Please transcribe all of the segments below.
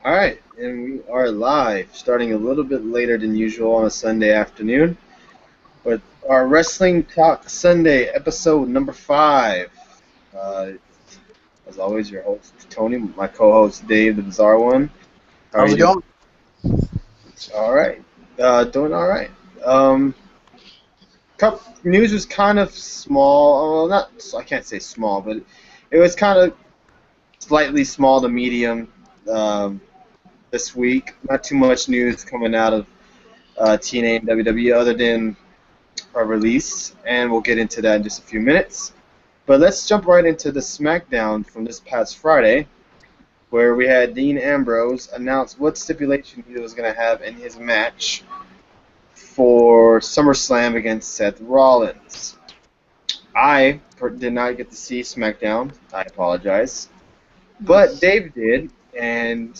All right, and we are live, starting a little bit later than usual on a Sunday afternoon, with our Wrestling Talk Sunday episode number 5. Uh, as always, your host Tony, my co-host Dave, the Bizarre One. How are How's you it doing? going? All right, doing all right. Cup news was kind of small. Well, not I can't say small, but it was kind of slightly small to medium this week. Not too much news coming out of TNA and WWE other than a release, and we'll get into that in just a few minutes. But let's jump right into the Smackdown from this past Friday, where we had Dean Ambrose announce what stipulation he was going to have in his match for SummerSlam against Seth Rollins. I did not get to see SmackDown. I apologize. But Dave did, and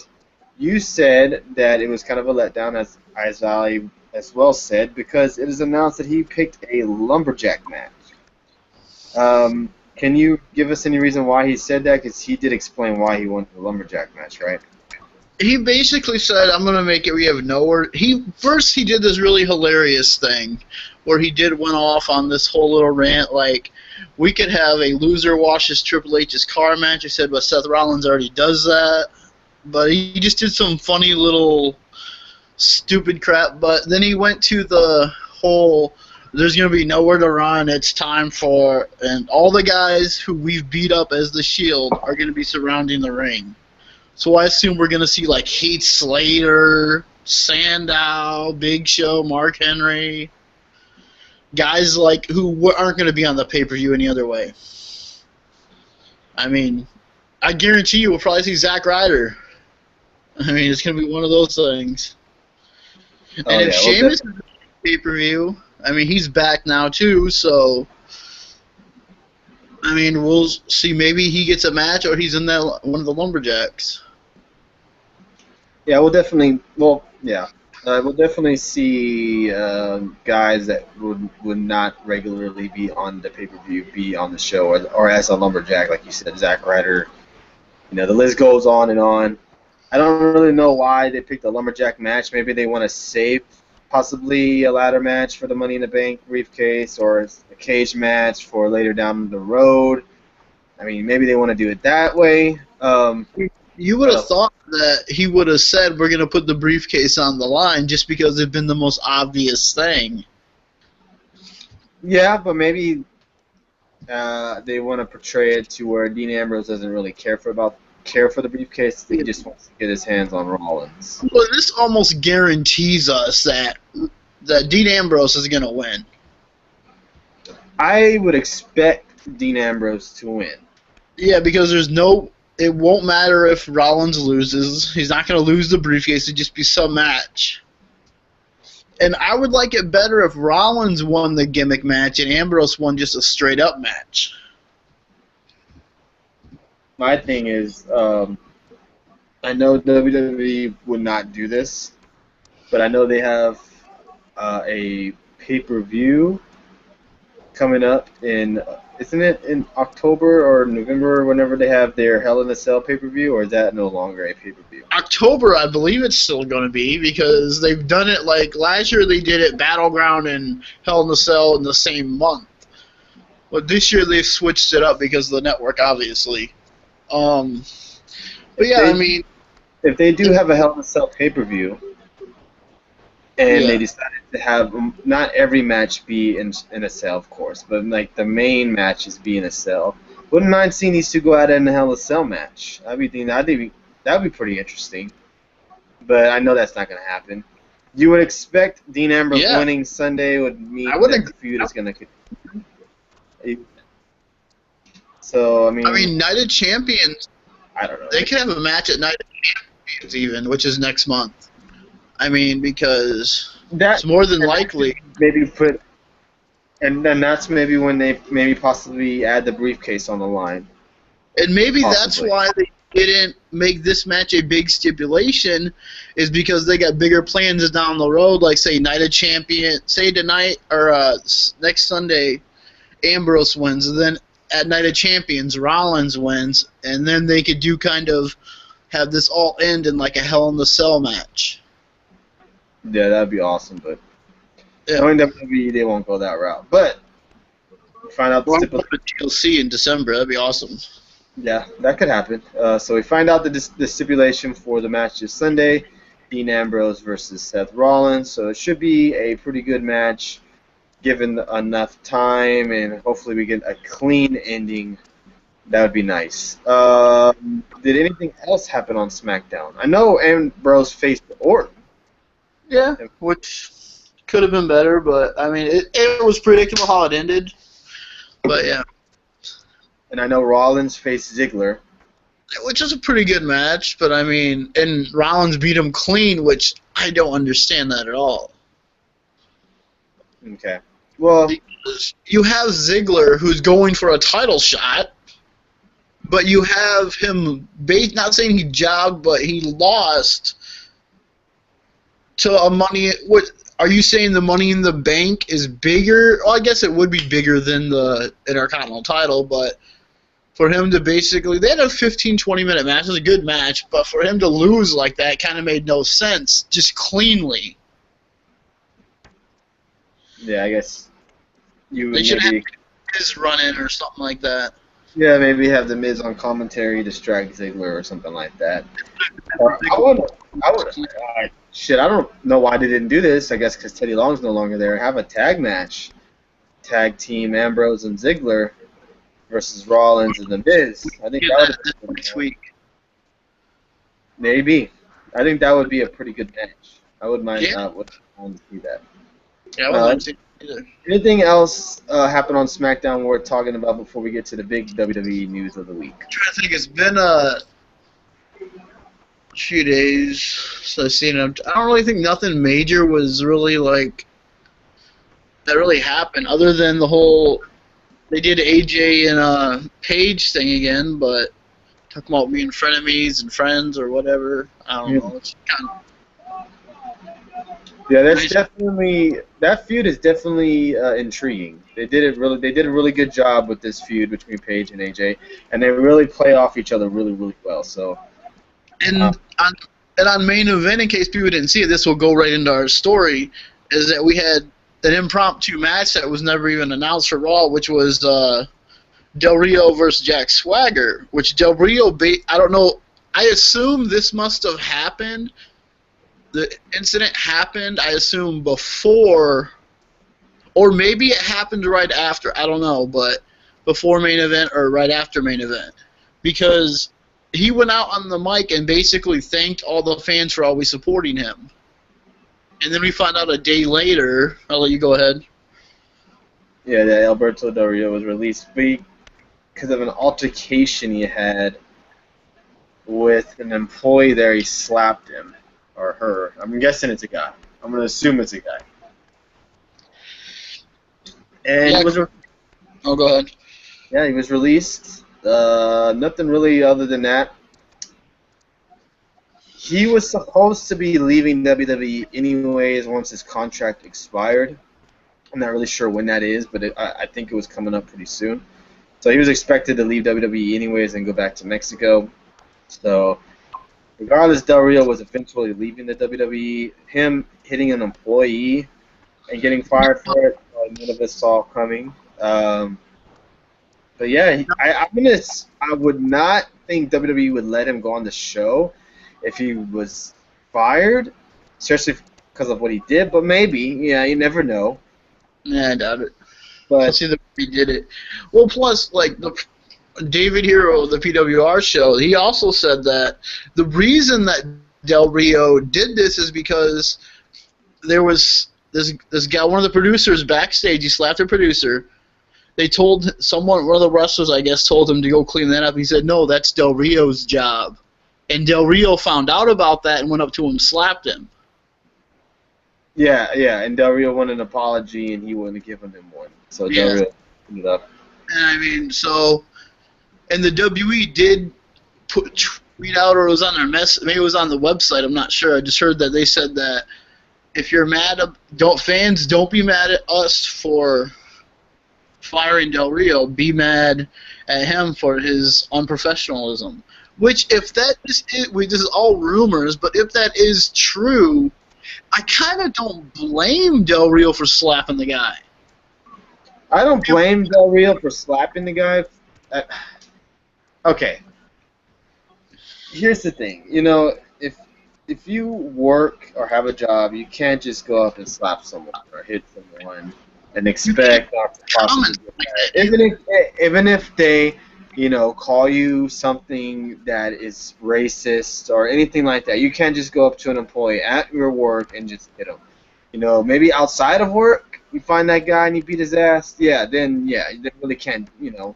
you said that it was kind of a letdown, as I as well said, because it is announced that he picked a lumberjack match. Can you give us any reason why he said that? Because he did explain why he wanted the lumberjack match, right? He basically said, "I'm gonna make it. We have nowhere." He did this really hilarious thing, where he went off on this whole little rant, like we could have a loser washes Triple H's car match. He said, but Seth Rollins already does that. But he just did some funny little stupid crap. But then he went to the whole. There's going to be nowhere to run. It's time for. And all the guys who we've beat up as the Shield are going to be surrounding the ring. So I assume we're going to see like Heath Slater, Sandow, Big Show, Mark Henry. Guys like who aren't going to be on the pay-per-view any other way. I mean, I guarantee you we'll probably see Zack Ryder. I mean, it's going to be one of those things. Oh, And if yeah, Sheamus is on pay-per-view, I mean, he's back now too, so I mean, we'll see. Maybe he gets a match, or he's in that one of the Lumberjacks. yeah, we'll definitely. Well, yeah, we'll definitely see guys that would not regularly be on the pay-per-view be on the show, or as a lumberjack, like you said, Zack Ryder. The list goes on and on. I don't really know why they picked a lumberjack match. Maybe they want to save possibly a ladder match for the Money in the Bank briefcase, or a cage match for later down the road. I mean, maybe they want to do it that way. You would have thought that he would have said, we're going to put the briefcase on the line, just because it's been the most obvious thing. Yeah, but maybe they want to portray it to where Dean Ambrose doesn't really care for the briefcase. He just wants to get his hands on Rollins. Well, this almost guarantees us that Dean Ambrose is going to win. I would expect Dean Ambrose to win. Yeah, because it won't matter if Rollins loses. He's not going to lose the briefcase. It'd just be some match. And I would like it better if Rollins won the gimmick match and Ambrose won just a straight-up match. My thing is, I know WWE would not do this, but I know they have a pay-per-view coming up isn't it in October or November, whenever they have their Hell in a Cell pay-per-view, or is that no longer a pay-per-view? October, I believe it's still going to be, because they've done it like last year they did it Battleground and Hell in a Cell in the same month. But this year they've switched it up because of the network, obviously. But yeah, I mean, if they do have a Hell in a Cell pay-per-view, and yeah. they decided to have not every match be in a cell, of course, but like the main matches be in a cell, wouldn't mind seeing these two go out in a Hell in a Cell match. I think that'd be pretty interesting. But I know that's not going to happen. You would expect Dean Ambrose winning Sunday would mean that the feud is going to. So I mean, Night of Champions. I don't know. They could have a match at Night of Champions even, which is next month. I mean, because it's more than likely. Maybe and then that's maybe when they possibly add the briefcase on the line. And maybe that's why they didn't make this match a big stipulation, is because they got bigger plans down the road, like say Night of Champions, say tonight or next Sunday, Ambrose wins, and then at Night of Champions, Rollins wins, and then they could do kind of have this all end in like a Hell in the Cell match. Yeah, that'd be awesome, but Yeah. knowing WWE, they won't go that route. But find out the stipulation. TLC in December. That'd be awesome. Yeah, that could happen. So we find out the stipulation for the match this Sunday, Dean Ambrose versus Seth Rollins. So it should be a pretty good match, given enough time, and hopefully we get a clean ending. That would be nice. Did anything else happen on SmackDown? I know Ambrose faced Orton. Yeah, which could have been better, but I mean, it was predictable how it ended. But yeah. And I know Rollins faced Ziggler. Which is a pretty good match, but I mean, and Rollins beat him clean, which I don't understand that at all. Okay. Well, because you have Ziggler who's going for a title shot, but you have him, not saying he jobbed, but he lost to a money. What are you saying? The Money in the Bank is bigger? Well, I guess it would be bigger than the Intercontinental title, but for him to basically, they had a 15, 20-minute match. It was a good match, but for him to lose like that kind of made no sense, just cleanly. Yeah, I guess you They should maybe have his run-in or something like that. yeah, maybe have the Miz on commentary, distract Ziggler or something like that. Shit, I don't know why they didn't do this. I guess because Teddy Long's no longer there. Have a tag match, tag team Ambrose and Ziggler versus Rollins and the Miz. I think that would next week. Maybe. I think that would be a pretty good match. I would mind. Yeah. Would want to see that. Yeah, I wouldn't see it either. Anything else happened on SmackDown worth talking about before we get to the big WWE news of the week? I'm trying to think. It's been a few days since I've seen it. I don't really think nothing major was really like that really happened, other than the whole they did AJ and Paige thing again, but talking about being frenemies and friends or whatever. I don't know. It's kind of yeah, that's definitely that feud is definitely intriguing. They did a really good job with this feud between Paige and AJ, and they really play off each other really, really well. So, and on main event, in case people didn't see it, this will go right into our story. Is that we had an impromptu match that was never even announced for Raw, which was Del Rio versus Jack Swagger. Which Del Rio, I don't know. I assume this must have happened. The incident happened, I assume, before, or maybe it happened right after. I don't know, but before main event or right after main event, because he went out on the mic and basically thanked all the fans for always supporting him. And then we found out a day later. I'll let you go ahead. yeah, that Alberto Del Rio was released because of an altercation he had with an employee there. He slapped him. Or her. I'm guessing it's a guy. I'm going to assume it's a guy. And he was oh, go ahead. Yeah, he was released. Nothing really other than that. He was supposed to be leaving WWE anyways once his contract expired. I'm not really sure when that is, but I think it was coming up pretty soon. So he was expected to leave WWE anyways and go back to Mexico. So regardless, Del Rio was eventually leaving the WWE. Him hitting an employee and getting fired for it, none of us saw coming. But yeah, I would not think WWE would let him go on the show if he was fired, especially because of what he did. But maybe, yeah, you never know. Yeah, I doubt it. But I'll see that he did it. Well, plus, like David Hero, the PWR show, he also said that the reason that Del Rio did this is because there was this guy, one of the producers backstage, he slapped a producer. They told someone, one of the wrestlers, I guess, told him to go clean that up. He said, no, that's Del Rio's job. And Del Rio found out about that and went up to him and slapped him. yeah, and Del Rio wanted an apology, and he wouldn't have given him one. So Del Rio cleaned it up. And I mean, so, and the WWE did tweet out, or it was on their maybe it was on the website, I'm not sure. I just heard that they said that if you're mad, fans, don't be mad at us for firing Del Rio. Be mad at him for his unprofessionalism. Which, if that is this is all rumors, but if that is true, I kind of don't blame Del Rio for slapping the guy. I don't blame Del Rio for slapping the guy. Okay. Here's the thing. You know, if you work or have a job, you can't just go up and slap someone or hit someone and expect not to possibly get mad. Even if they, you know, call you something that is racist or anything like that, you can't just go up to an employee at your work and just hit him. You know, maybe outside of work, you find that guy and you beat his ass. Yeah, then yeah, they really can't. You know,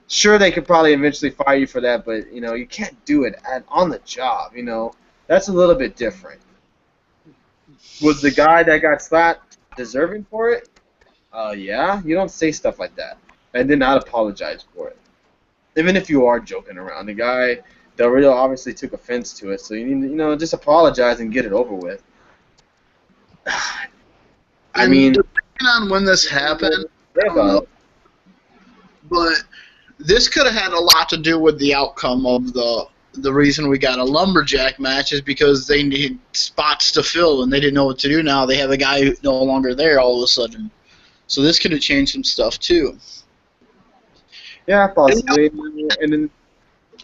sure they could probably eventually fire you for that, but you know, you can't do it on the job. You know, that's a little bit different. Was the guy that got slapped deserving for it? Yeah. You don't say stuff like that and then not apologize for it. Even if you are joking around, the guy Del Rio obviously took offense to it, so you need to, you know, just apologize and get it over with. I mean, depending on when this happened, I don't know, but this could have had a lot to do with the outcome of the reason we got a lumberjack match is because they need spots to fill and they didn't know what to do. Now they have a guy who's no longer there all of a sudden, so this could have changed some stuff too. Yeah, possibly. And then,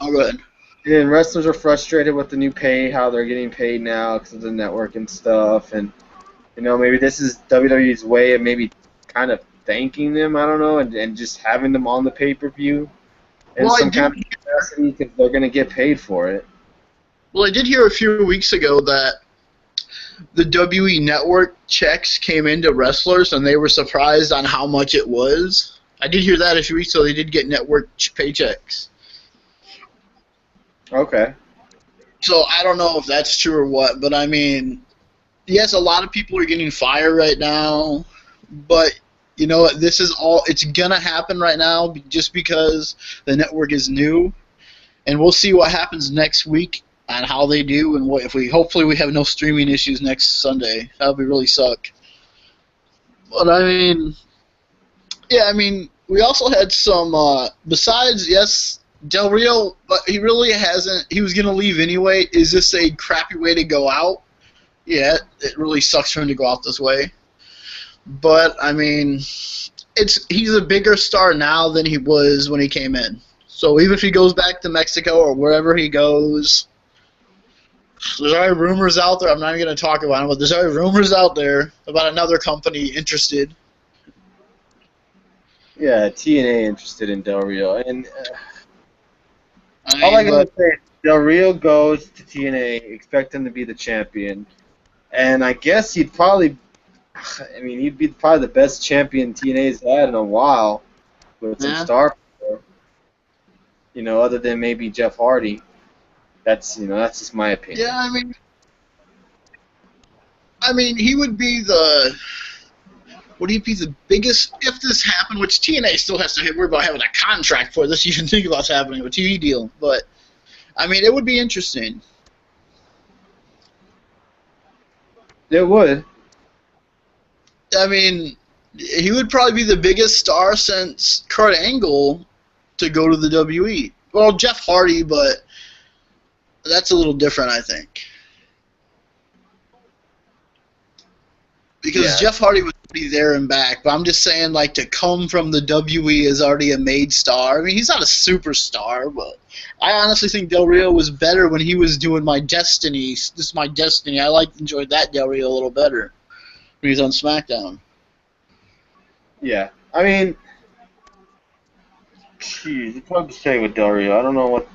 oh, go ahead. And then wrestlers are frustrated with the new pay, how they're getting paid now because of the network and stuff. And, you know, maybe this is WWE's way of maybe kind of thanking them, I don't know, and just having them on the pay-per-view in some kind of capacity because they're going to get paid for it. Well, I did hear a few weeks ago that the WWE network checks came into wrestlers and they were surprised on how much it was. I did hear that a few weeks ago. They did get network paychecks. Okay. So I don't know if that's true or what, but I mean, yes, a lot of people are getting fired right now, but you know what? This is all, it's going to happen right now just because the network is new, and we'll see what happens next week on how they do, and what, if we, hopefully we have no streaming issues next Sunday. That would really suck. But I mean, yeah, I mean, we also had some, besides, yes, Del Rio, but he really hasn't, he was going to leave anyway. Is this a crappy way to go out? Yeah, it really sucks for him to go out this way. But, I mean, he's a bigger star now than he was when he came in. So even if he goes back to Mexico or wherever he goes, there's already rumors out there. I'm not even going to talk about them, but there's already rumors out there about another company interested. Yeah, TNA interested in Del Rio. And all I gotta say is Del Rio goes to TNA, expect him to be the champion. And I guess he'd probably be probably the best champion TNA's had in a while with some star power. You know, other than maybe Jeff Hardy. That's just my opinion. Yeah, I mean, he would be the. Would he be the biggest if this happened? Which TNA still has to worry about having a contract for this. You can think about happening with a TV deal, but I mean, it would be interesting. It would. I mean, he would probably be the biggest star since Kurt Angle to go to the WWE. Well, Jeff Hardy, but that's a little different, I think. Because Jeff Hardy was already there and back, but I'm just saying, like, to come from the WWE as already a made star. I mean, he's not a superstar, but I honestly think Del Rio was better when he was doing My Destiny. This is My Destiny. I enjoyed that Del Rio a little better when he was on SmackDown. Yeah, I mean, geez, it's hard to say with Del Rio. I don't know what.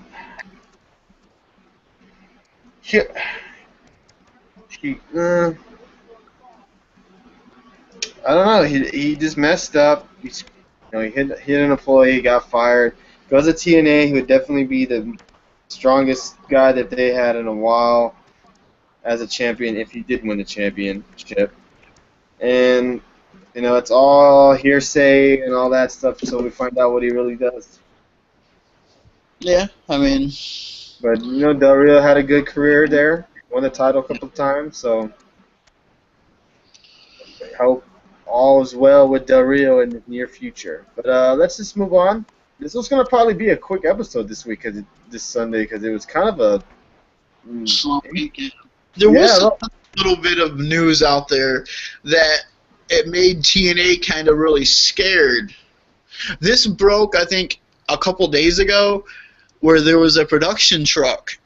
I don't know. He just messed up. He hit an employee, got fired. Goes to TNA, he would definitely be the strongest guy that they had in a while as a champion if he did win the championship. And it's all hearsay and all that stuff until we find out what he really does. Yeah, I mean. But Del Rio had a good career there. Won the title a couple of times, so I hope all is well with Del Rio in the near future. But let's just move on. this was gonna probably be a quick episode this week, this Sunday, because it was kind of a Slow weekend. There was yeah. a little bit of news out there that it made TNA kind of really scared. This broke, I think, a couple days ago, where there was a production truck.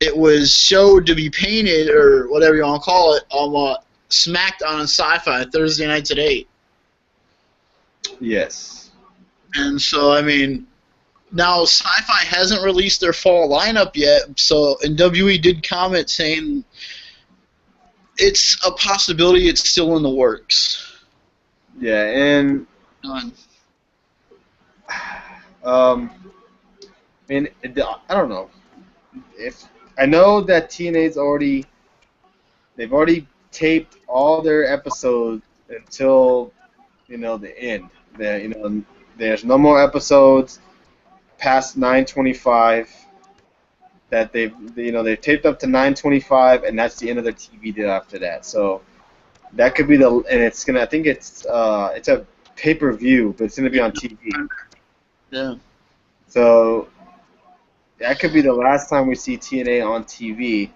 It was showed to be painted, or whatever you want to call it, on Smackdown on Sci-Fi Thursday nights at 8. Yes. And so, I mean, now Sci-Fi hasn't released their fall lineup yet, and WWE did comment saying it's a possibility it's still in the works. Yeah, and I mean, I don't know. If I know that they've already taped all their episodes until the end. There's no more episodes past 9:25 that they've taped up to 9:25, and that's the end of their TV deal after that. So that could be and I think it's a pay-per-view, but it's gonna be on TV. Yeah. So that could be the last time we see TNA on TV,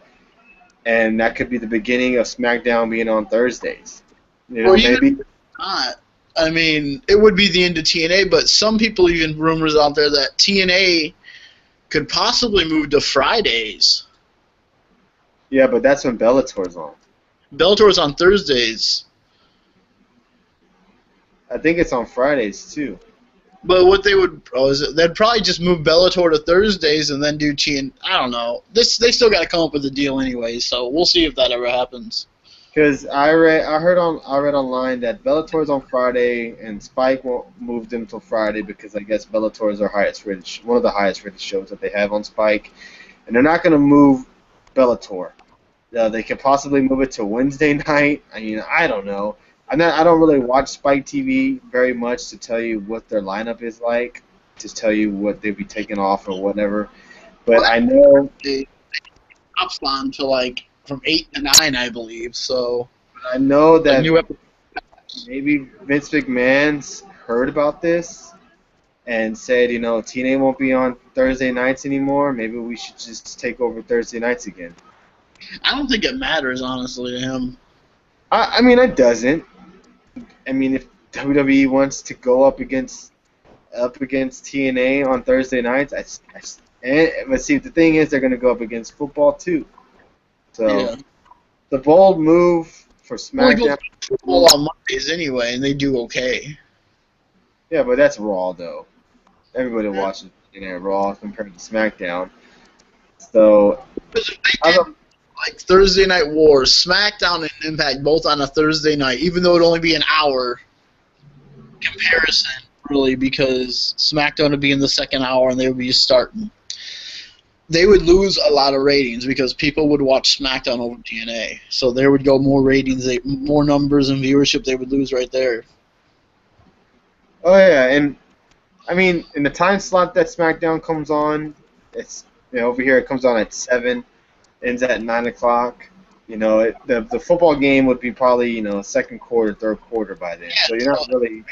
and that could be the beginning of SmackDown being on Thursdays. Maybe not. I mean, it would be the end of TNA, but some people even rumors out there that TNA could possibly move to Fridays. Yeah, but that's when Bellator's on. Bellator's on Thursdays. I think it's on Fridays too. But what they would they'd probably just move Bellator to Thursdays and then do TNA. I don't know. They still got to come up with a deal anyway, so we'll see if that ever happens. Because I read online that Bellator's on Friday and Spike won't move them till Friday because I guess Bellator is one of the highest rated shows that they have on Spike, and they're not going to move Bellator. They could possibly move it to Wednesday night. I mean, I don't know. I don't really watch Spike TV very much to tell you what their lineup is like, to tell you what they'd be taking off or whatever. But I know they stops on to from 8 to 9, I believe. So I know that maybe Vince McMahon's heard about this and said, TNA won't be on Thursday nights anymore. Maybe we should just take over Thursday nights again. I don't think it matters, honestly, to him. I mean, it doesn't. I mean, if WWE wants to go up against TNA on Thursday nights, but see, the thing is, they're going to go up against football too. So, the bold move for SmackDown. Football on Mondays anyway, and they do okay. Yeah, but that's Raw though. Everybody watches Raw compared to SmackDown. So, Thursday Night Wars, SmackDown and Impact both on a Thursday night, even though it'd only be an hour comparison, really, because SmackDown would be in the second hour and they would be starting. They would lose a lot of ratings because people would watch SmackDown over TNA. So there would go more ratings, more numbers and viewership they would lose right there. Oh, yeah, and I mean, in the time slot that SmackDown comes on, it's over here it comes on at 7. Ends at 9 o'clock. The football game would be probably second quarter, third quarter by then. Yeah, so you're not really.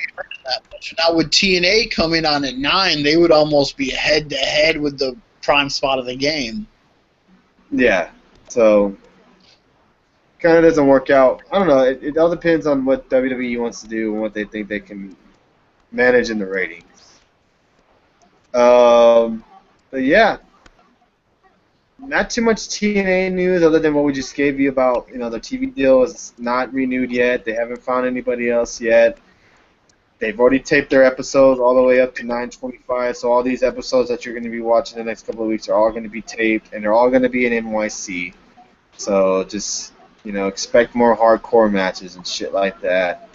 That much. Now with TNA coming on at 9, they would almost be head to head with the prime spot of the game. Yeah. So kind of doesn't work out. I don't know. It all depends on what WWE wants to do and what they think they can manage in the ratings. But yeah. Not too much TNA news other than what we just gave you about, the TV deal is not renewed yet. They haven't found anybody else yet. They've already taped their episodes all the way up to 9:25, so all these episodes that you're going to be watching the next couple of weeks are all going to be taped, and they're all going to be in NYC. So just, expect more hardcore matches and shit like that.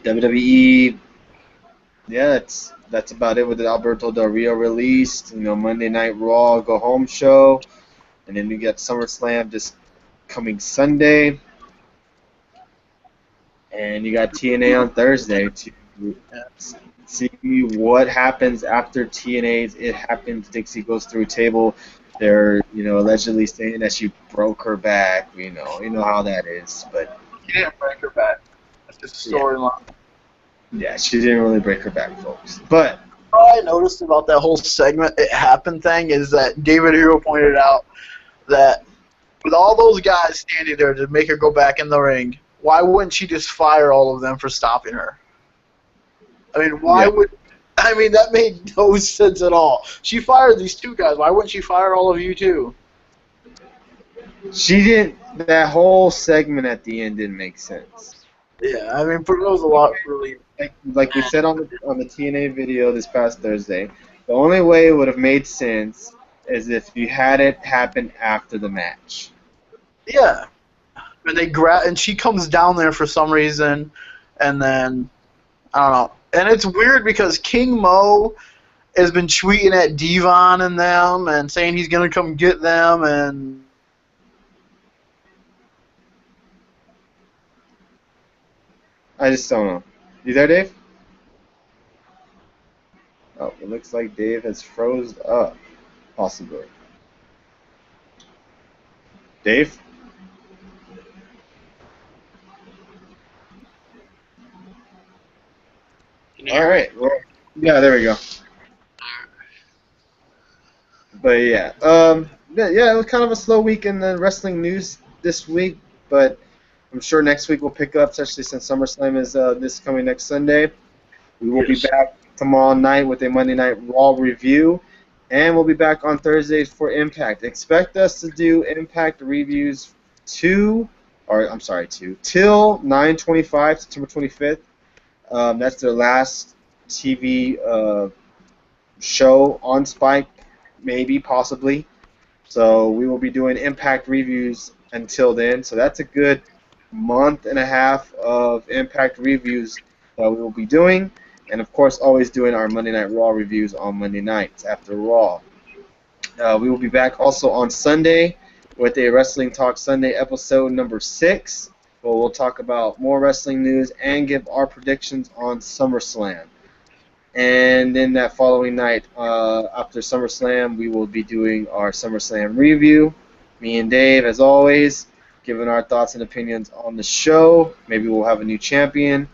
WWE, yeah, that's about it with the Alberto Del Rio released. Monday Night Raw go home show, and then we got SummerSlam this coming Sunday, and you got TNA on Thursday to see what happens after TNA's It Happens. Dixie goes through a table. They're allegedly saying that she broke her back. You know how that is, but She didn't break her back. That's just a storyline. Yeah, she didn't really break her back, folks. But All I noticed about that whole segment, it happened thing, is that David Hero pointed out that with all those guys standing there to make her go back in the ring, why wouldn't she just fire all of them for stopping her? I mean, why yeah, would... I mean, that made no sense at all. She fired these two guys. Why wouldn't she fire all of you, too? she didn't. That whole segment at the end didn't make sense. Yeah, I mean, there was a lot really... Like we said on the TNA video this past Thursday, the only way it would have made sense is if you had it happen after the match. Yeah. And she comes down there for some reason, and then, I don't know. And it's weird because King Mo has been tweeting at Devon and them and saying he's going to come get them, and I just don't know. You there, Dave? Oh, it looks like Dave has froze up. Possibly. Dave? All right. Well, yeah, there we go. But yeah, yeah, it was kind of a slow week in the wrestling news this week, but I'm sure next week we'll pick up, especially since SummerSlam is this coming next Sunday. We will be back tomorrow night with a Monday Night Raw review, and we'll be back on Thursdays for Impact. Expect us to do Impact reviews till 9/25, September 25th. That's their last TV show on Spike, maybe, possibly. So we will be doing Impact reviews until then. So that's a good month and a half of Impact reviews that we will be doing. And, of course, always doing our Monday Night Raw reviews on Monday nights after Raw. We will be back also on Sunday with a Wrestling Talk Sunday episode number 6, where we'll talk about more wrestling news and give our predictions on SummerSlam. And then that following night, after SummerSlam, we will be doing our SummerSlam review. Me and Dave, as always, giving our thoughts and opinions on the show. Maybe we'll have a new champion.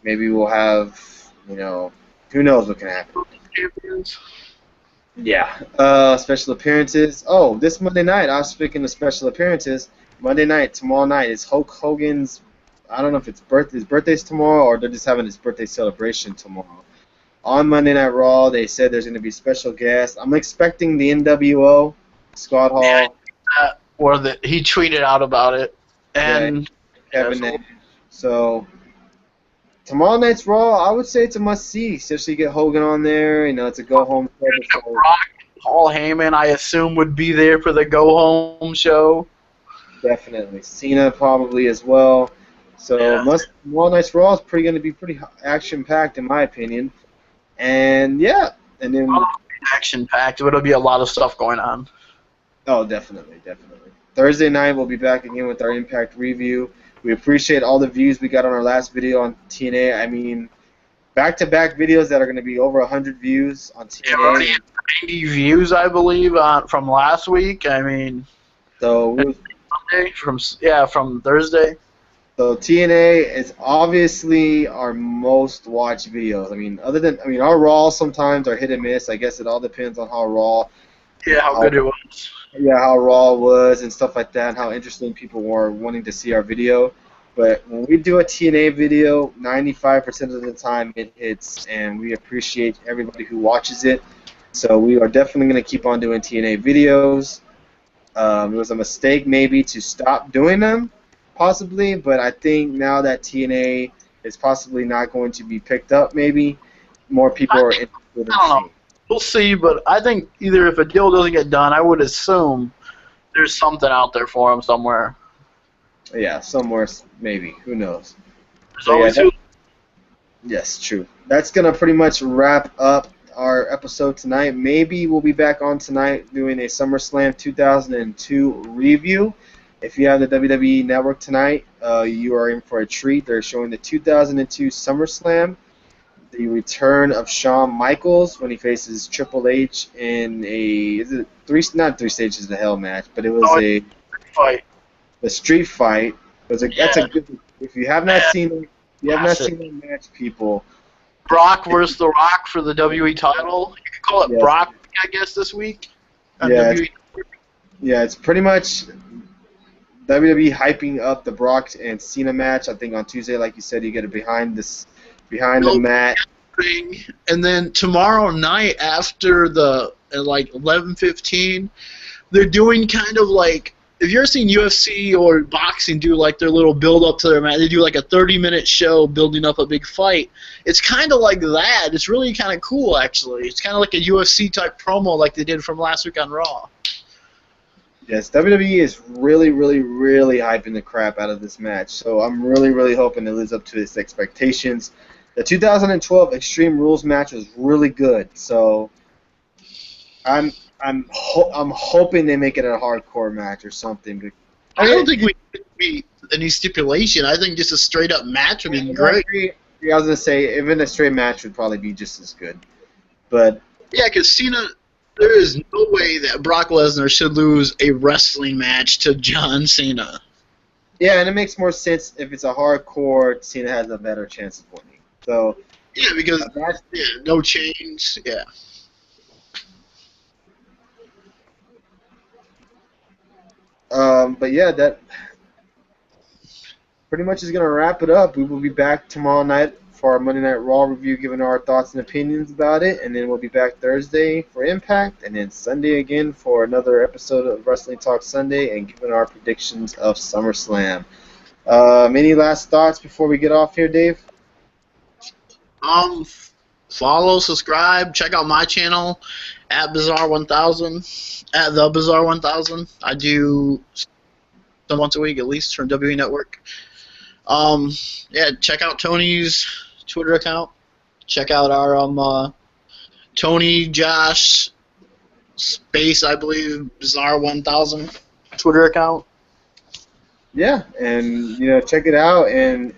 Maybe we'll have, who knows what can happen. champions. Yeah. Special appearances. Oh, this Monday night, I was speaking of special appearances. Monday night, tomorrow night, is Hulk Hogan's, I don't know if his birthday's tomorrow or they're just having his birthday celebration tomorrow. On Monday Night Raw, they said there's going to be special guests. I'm expecting the NWO, Scott Hall. Yeah, he tweeted out about it. And Kevin Nash. So tomorrow night's Raw, I would say it's a must-see, especially get Hogan on there. It's a go-home show. Rock, Paul Heyman, I assume, would be there for the go-home show. Definitely. Cena probably as well. So tomorrow night's Raw is going to be pretty action-packed, in my opinion. And yeah, and then action-packed. It'll be a lot of stuff going on. Oh, definitely. Thursday night we'll be back again with our Impact review. We appreciate all the views we got on our last video on TNA. I mean, back-to-back videos that are going to be over 100 views on TNA. Yeah, already 90 views, I believe, from last week. I mean, so from Thursday. So TNA is obviously our most watched videos. Our Raw sometimes are hit and miss. I guess it all depends on how Raw. Yeah, how good it was. Yeah, how Raw was and stuff like that, and how interesting people were wanting to see our video. But when we do a TNA video, 95% of the time it hits, and we appreciate everybody who watches it. So we are definitely going to keep on doing TNA videos. It was a mistake maybe to stop doing them. Possibly, but I think now that TNA is possibly not going to be picked up, maybe more people are interested in seeing. We'll see, but I think either if a deal doesn't get done, I would assume there's something out there for him somewhere. Yeah, somewhere, maybe. Who knows? Yes, true. That's going to pretty much wrap up our episode tonight. Maybe we'll be back on tonight doing a SummerSlam 2002 review. If you have the WWE Network tonight, you are in for a treat. They're showing the 2002 SummerSlam, the return of Shawn Michaels when he faces Triple H in not three stages of hell match, but it was a street fight. That's a good. If you have not seen that match, people, Brock versus The Rock for the WWE title. You could call it Yes. Brock, I guess, this week on Yeah, WWE. Yeah, it's pretty much WWE hyping up the Brock and Cena match. I think on Tuesday, like you said, you get it behind the mat. Ring. And then tomorrow night after the at like 11:15, they're doing kind of like, if you're seeing UFC or boxing do like their little build up to their match, they do like a 30-minute show building up a big fight. It's kind of like that. It's really kind of cool, actually. It's kind of like a UFC type promo like they did from last week on Raw. Yes, WWE is really, really, really hyping the crap out of this match. So I'm really, really hoping it lives up to its expectations. The 2012 Extreme Rules match was really good. So I'm hoping they make it a hardcore match or something. I don't think we need any stipulation. I think just a straight up match would be great. I was gonna say even a straight match would probably be just as good. But yeah, because Cena, there is no way that Brock Lesnar should lose a wrestling match to John Cena. Yeah, and it makes more sense if it's a hardcore. Cena has a better chance of winning. So yeah, because no change. Yeah. But yeah, that pretty much is gonna wrap it up. We will be back tomorrow night for our Monday Night Raw review, giving our thoughts and opinions about it, and then we'll be back Thursday for Impact, and then Sunday again for another episode of Wrestling Talk Sunday, and giving our predictions of SummerSlam. Any last thoughts before we get off here, Dave? Follow, subscribe, check out my channel at Bizarre1000, at the Bizarre1000. I do once a week at least from WWE Network. Yeah, check out Tony's Twitter account. Check out our Tony Josh Space, I believe, Bizarre1000 Twitter account. Yeah, and check it out and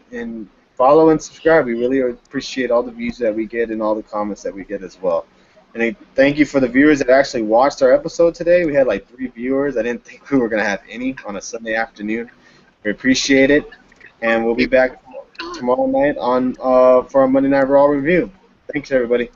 follow and subscribe. We really appreciate all the views that we get and all the comments that we get as well. And thank you for the viewers that actually watched our episode today. We had like 3 viewers. I didn't think we were going to have any on a Sunday afternoon. We appreciate it. And we'll be back tomorrow night on for our Monday Night Raw review. Thanks, everybody.